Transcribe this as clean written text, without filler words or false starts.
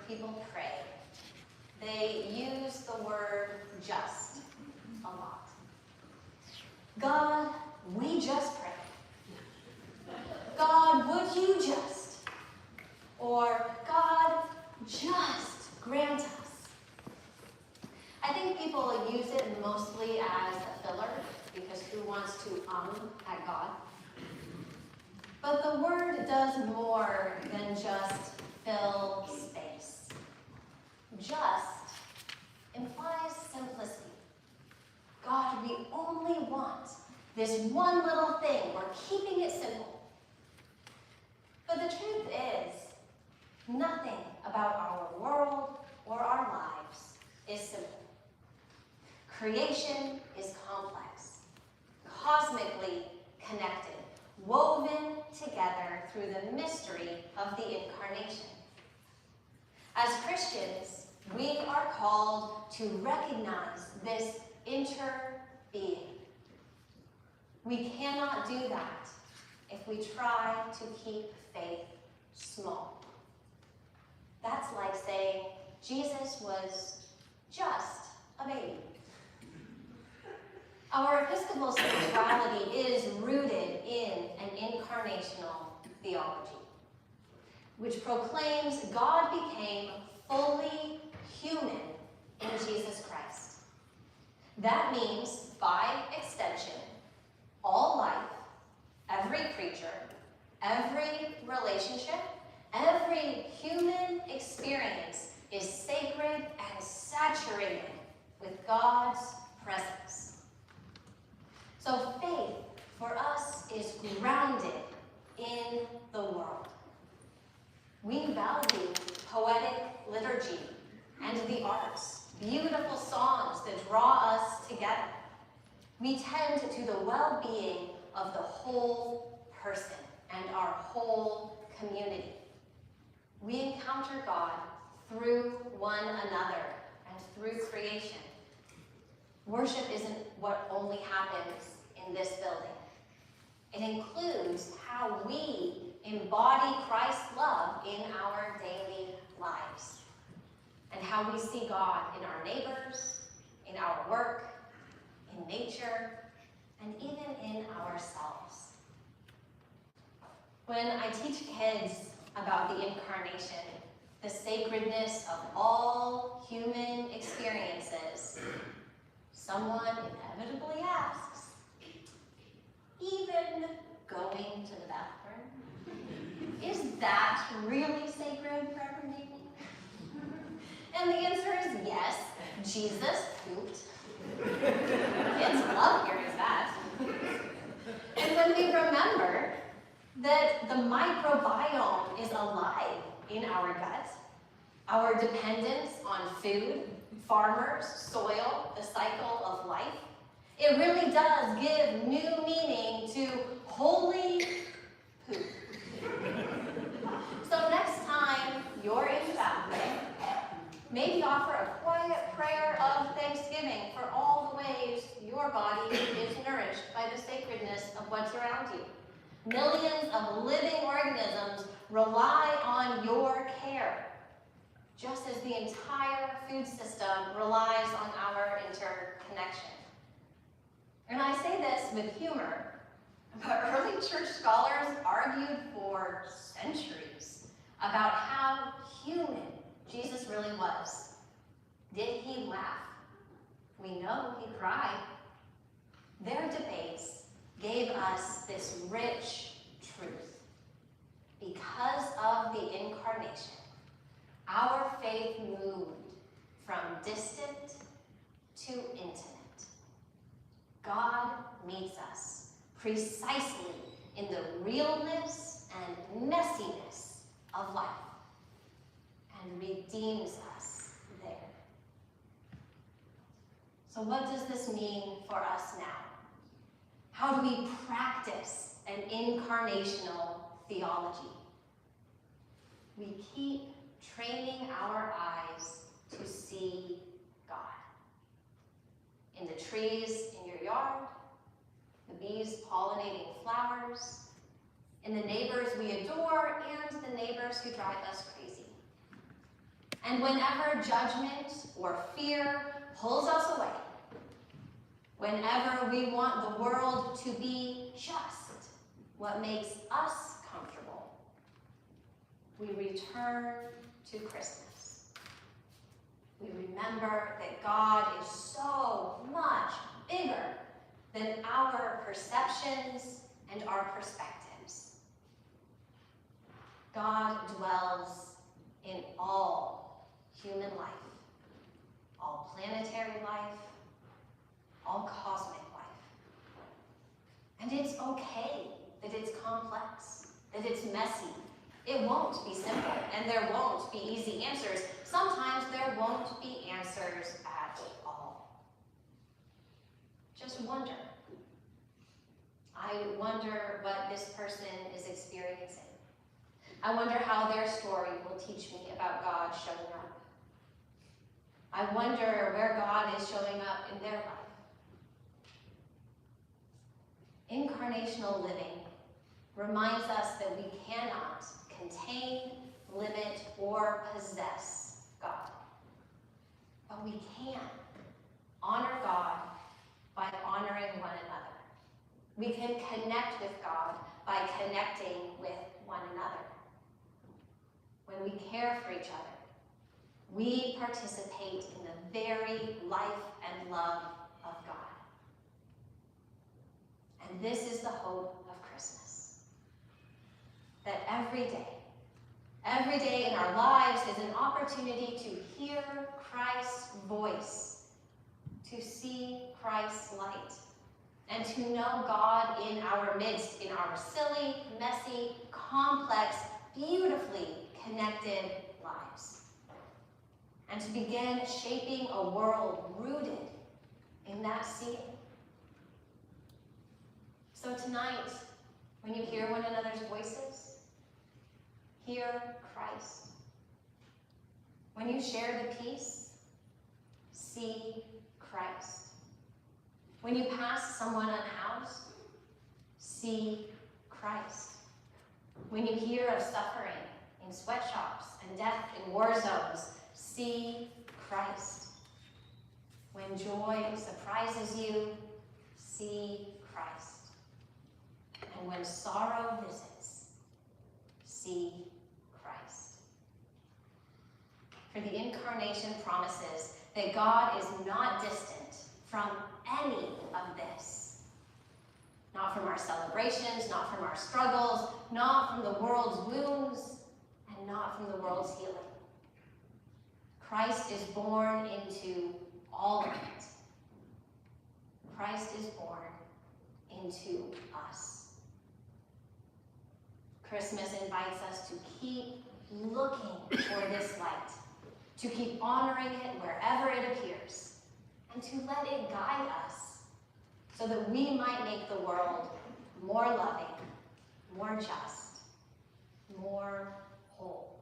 people pray, they use the word just a lot. God, we just pray. God, would you just? Or God, just grant us. I think people use it mostly as a filler, because who wants to at God? But the word does more than just fill space. Just implies simplicity. God, we only want this one little thing. We're keeping it simple. But the truth is, nothing about our world or our lives is simple. Creation is complex, cosmically connected, woven together through the mystery of the incarnation. As Christians, we are called to recognize this interbeing. We cannot do that if we try to keep faith small. That's like saying Jesus was just a baby. Our Episcopal spirituality is rooted in an incarnational theology, which proclaims God became fully human in Jesus Christ. That means, by extension, all life, every creature, every relationship, every human experience is sacred and saturated with God's presence. So faith for us is grounded in the world. We value poetic liturgy and the arts, beautiful songs that draw us together. We tend to the well-being of the whole person and our whole community. We encounter God through one another and through creation. Worship isn't what only happens in this building. It includes how we embody Christ's love in our daily lives, and how we see God in our neighbors, in our work, in nature, and even in ourselves. When I teach kids about the incarnation, the sacredness of all human experiences, someone inevitably asks, even going to the bathroom, is that really sacred for every people? And the answer is yes, Jesus pooped. Kids love hearing that. And when we remember that the microbiome is alive in our gut, our dependence on food, farmers, soil, the cycle of life, it really does give new meaning to holy poop. So next time you're in the bathroom, maybe offer a quiet prayer of thanksgiving for all the ways your body is nourished by the sacredness of what's around you. Millions of living organisms rely on your care, just as the entire food system relies on our interconnection. And I say this with humor, but early church scholars argued for centuries about how human Jesus really was. Did he laugh? We know he cried. Their debates gave us this rich truth. Because of the incarnation, our faith moved from distant to intimate. God meets us precisely in the realness and messiness of life and redeems us there. So what does this mean for us now? How do we practice an incarnational theology? We keep training our eyes to see God. In the trees in your yard, the bees pollinating flowers, in the neighbors we adore, and the neighbors who drive us crazy. And whenever judgment or fear pulls us away, whenever we want the world to be just what makes us comfortable, we return to Christmas. We remember that God is so much bigger than our perceptions and our perspectives. God dwells in all human life, all planetary life, all cosmic life. And it's okay that it's complex, that it's messy. It won't be simple, and there won't be easy answers. Sometimes there won't be answers at all. Just wonder. I wonder what this person is experiencing. I wonder how their story will teach me about God showing up. I wonder where God is showing up in their life. Incarnational living reminds us that we cannot contain, limit, or possess God. But we can honor God by honoring one another. We can connect with God by connecting with one another. When we care for each other, we participate in the very life and love of God. And this is the hope of Christmas. That every day in our lives is an opportunity to hear Christ's voice, to see Christ's light, and to know God in our midst, in our silly, messy, complex, beautifully connected lives. And to begin shaping a world rooted in that seeing. So tonight, when you hear one another's voices, hear Christ. When you share the peace, see Christ. When you pass someone unhoused, see Christ. When you hear of suffering in sweatshops and death in war zones, see Christ. When joy surprises you, see Christ. And when sorrow visits, see Christ. For the incarnation promises that God is not distant from any of this. Not from our celebrations, not from our struggles, not from the world's wounds, and not from the world's healing. Christ is born into all of it. Christ is born into us. Christmas invites us to keep looking for this light, to keep honoring it wherever it appears, and to let it guide us so that we might make the world more loving, more just, more whole.